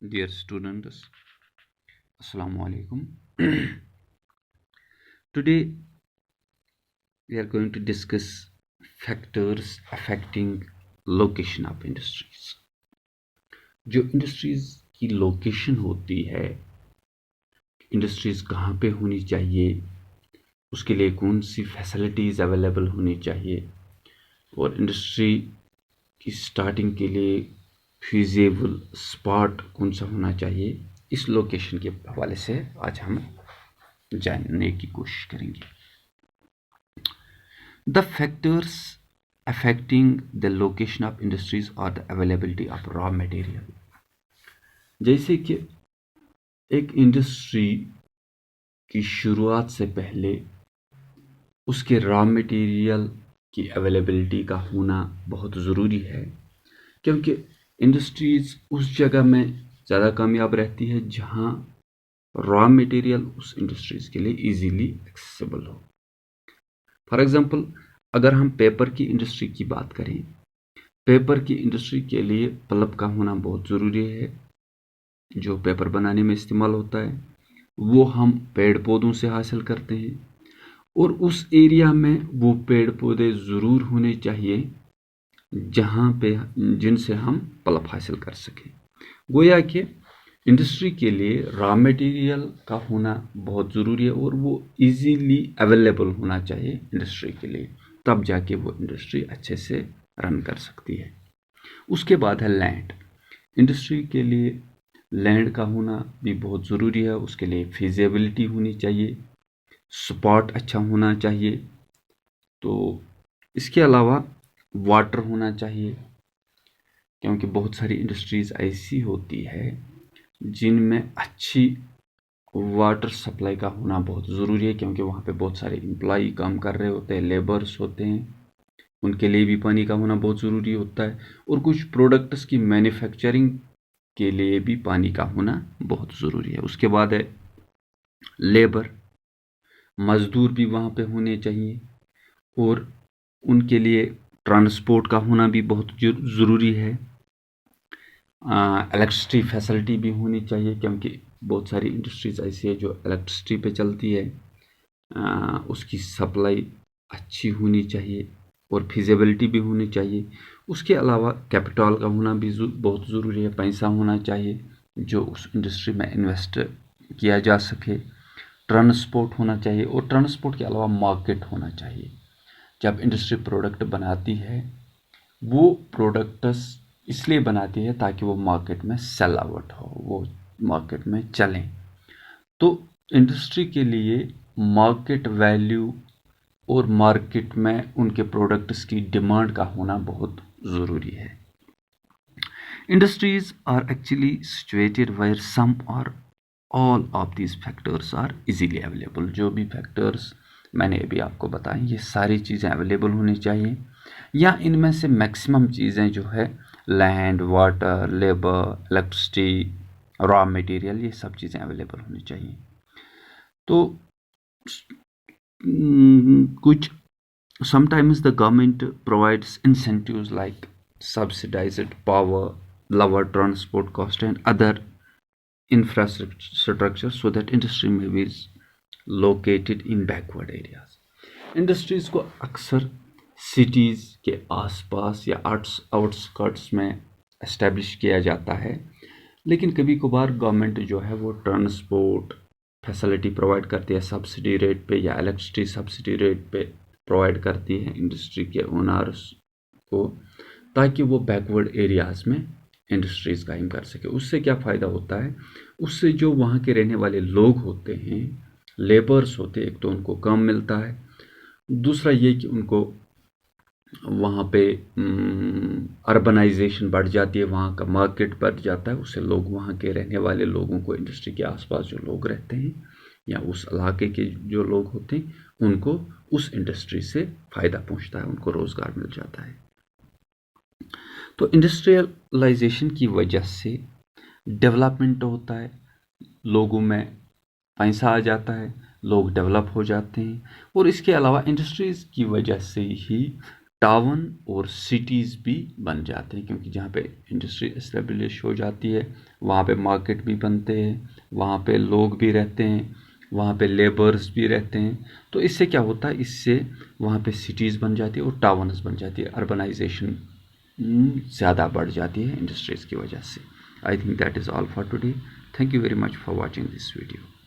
Dear students, Assalamu alaikum. Today we are going to discuss factors affecting location of industries. जो industries की location होती है, industries कहाँ पे होनी चाहिए, उसके लिए कौन सी फैसिलिटीज़ अवेलेबल होनी चाहिए और इंडस्ट्री की स्टार्टिंग के लिए फीजेबल स्पॉट कौन सा होना चाहिए, इस लोकेशन के हवाले से आज हम जानने की कोशिश करेंगे. The factors affecting the location of industries are the availability of raw material. जैसे कि एक इंडस्ट्री की शुरुआत से पहले उसके रॉ मटेरियल की अवेलेबिलिटी का होना बहुत ज़रूरी है, क्योंकि इंडस्ट्रीज़ उस जगह में ज़्यादा कामयाब रहती है जहाँ रॉ मटेरियल उस इंडस्ट्रीज़ के लिए इजीली एक्सेसिबल हो. फॉर एग्ज़ाम्पल, अगर हम पेपर की इंडस्ट्री की बात करें, पेपर की इंडस्ट्री के लिए पल्प का होना बहुत ज़रूरी है. जो पेपर बनाने में इस्तेमाल होता है वो हम पेड़ पौधों से हासिल करते हैं, और उस एरिया में वो पेड़ पौधे ज़रूर होने चाहिए जहाँ पे जिनसे हम पल्प हासिल कर सकें. गोया कि इंडस्ट्री के लिए रॉ मटेरियल का होना बहुत ज़रूरी है और वो इजीली अवेलेबल होना चाहिए इंडस्ट्री के लिए, तब जाके वो इंडस्ट्री अच्छे से रन कर सकती है. उसके बाद है लैंड. इंडस्ट्री के लिए लैंड का होना भी बहुत ज़रूरी है. उसके लिए फिजिबिलिटी होनी चाहिए, स्पॉट अच्छा होना चाहिए. तो इसके अलावा वाटर होना चाहिए, क्योंकि बहुत सारी इंडस्ट्रीज़ ऐसी होती है जिनमें अच्छी वाटर सप्लाई का होना बहुत ज़रूरी है, क्योंकि वहाँ पे बहुत सारे एम्प्लॉई काम कर रहे होते हैं, लेबर्स होते हैं, उनके लिए भी पानी का होना बहुत ज़रूरी होता है. और कुछ प्रोडक्ट्स की मैन्युफैक्चरिंग के लिए भी पानी का होना बहुत ज़रूरी है. उसके बाद है लेबर. मज़दूर भी वहाँ पे होने चाहिए और उनके लिए ट्रांसपोर्ट का होना भी बहुत ज़रूरी है. इलेक्ट्रिसिटी फैसिलिटी भी होनी चाहिए, क्योंकि बहुत सारी इंडस्ट्रीज़ ऐसी है जो इलेक्ट्रिसिटी पे चलती है. उसकी सप्लाई अच्छी होनी चाहिए और फिजिबिलिटी भी होनी चाहिए. उसके अलावा कैपिटल का होना भी बहुत ज़रूरी है. पैसा होना चाहिए जो उस इंडस्ट्री में इन्वेस्ट किया जा सके. ट्रांसपोर्ट होना चाहिए, और ट्रांसपोर्ट के अलावा मार्केट होना चाहिए. जब इंडस्ट्री प्रोडक्ट बनाती है, वो प्रोडक्ट्स इसलिए बनाती है ताकि वो मार्केट में सेल आउट हो, वो मार्केट में चलें. तो इंडस्ट्री के लिए मार्केट वैल्यू और मार्केट में उनके प्रोडक्ट्स की डिमांड का होना बहुत ज़रूरी है. Industries are actually situated where some और all of these factors are easily available. जो भी फैक्टर्स मैंने अभी आपको बताएं, ये सारी चीज़ें अवेलेबल होनी चाहिए, या इनमें से मैक्सिमम चीज़ें जो है land, water, labour, electricity, raw material, ये सब चीज़ें अवेलेबल होनी चाहिए. तो कुछ sometimes the government provides incentives like subsidized power, lower transport cost and other infrastructure so that industry may be located in backward areas. Industries को अक्सर cities के आसपास या आउटस्कर्ट्स में एस्टेब्लिश किया जाता है, लेकिन कभी कभार गवर्नमेंट जो है वो ट्रांसपोर्ट फैसिलिटी प्रोवाइड करती है सब्सिडी रेट पे, या इलेक्ट्रिसिटी सब्सिडी रेट पे प्रोवाइड करती है इंडस्ट्री के ओनर्स को, ताकि वो बैकवर्ड एरियाज़ में इंडस्ट्रीज़ कायम कर सके. उससे क्या फ़ायदा होता है? उससे जो वहाँ के रहने वाले लोग होते हैं, लेबर्स होते हैं, एक तो उनको काम मिलता है, दूसरा ये कि उनको वहाँ पे अर्बनाइजेशन बढ़ जाती है, वहाँ का मार्केट बढ़ जाता है. उससे लोग, वहाँ के रहने वाले लोगों को, इंडस्ट्री के आसपास जो लोग रहते हैं या उस इलाके के जो लोग होते हैं, उनको उस इंडस्ट्री से फ़ायदा पहुँचता है, उनको रोज़गार मिल जाता है. तो इंडस्ट्रियलाइजेशन की वजह से डेवलपमेंट होता है, लोगों में पैसा आ जाता है, लोग डेवलप हो जाते हैं. और इसके अलावा इंडस्ट्रीज़ की वजह से ही ٹاؤن اور سٹیز بھی بن جاتے ہیں، کیونکہ جہاں پہ انڈسٹری اسٹیبلش ہو جاتی ہے وہاں پہ مارکیٹ بھی بنتے ہیں، وہاں پہ لوگ بھی رہتے ہیں، وہاں پہ لیبرز بھی رہتے ہیں. تو اس سے کیا ہوتا ہے، اس سے وہاں پہ سٹیز بن جاتی ہے اور ٹاؤنز بن جاتی ہے، اربنائزیشن زیادہ بڑھ جاتی ہے انڈسٹریز کی وجہ سے. I think that is all for today. Thank you very much for watching this video.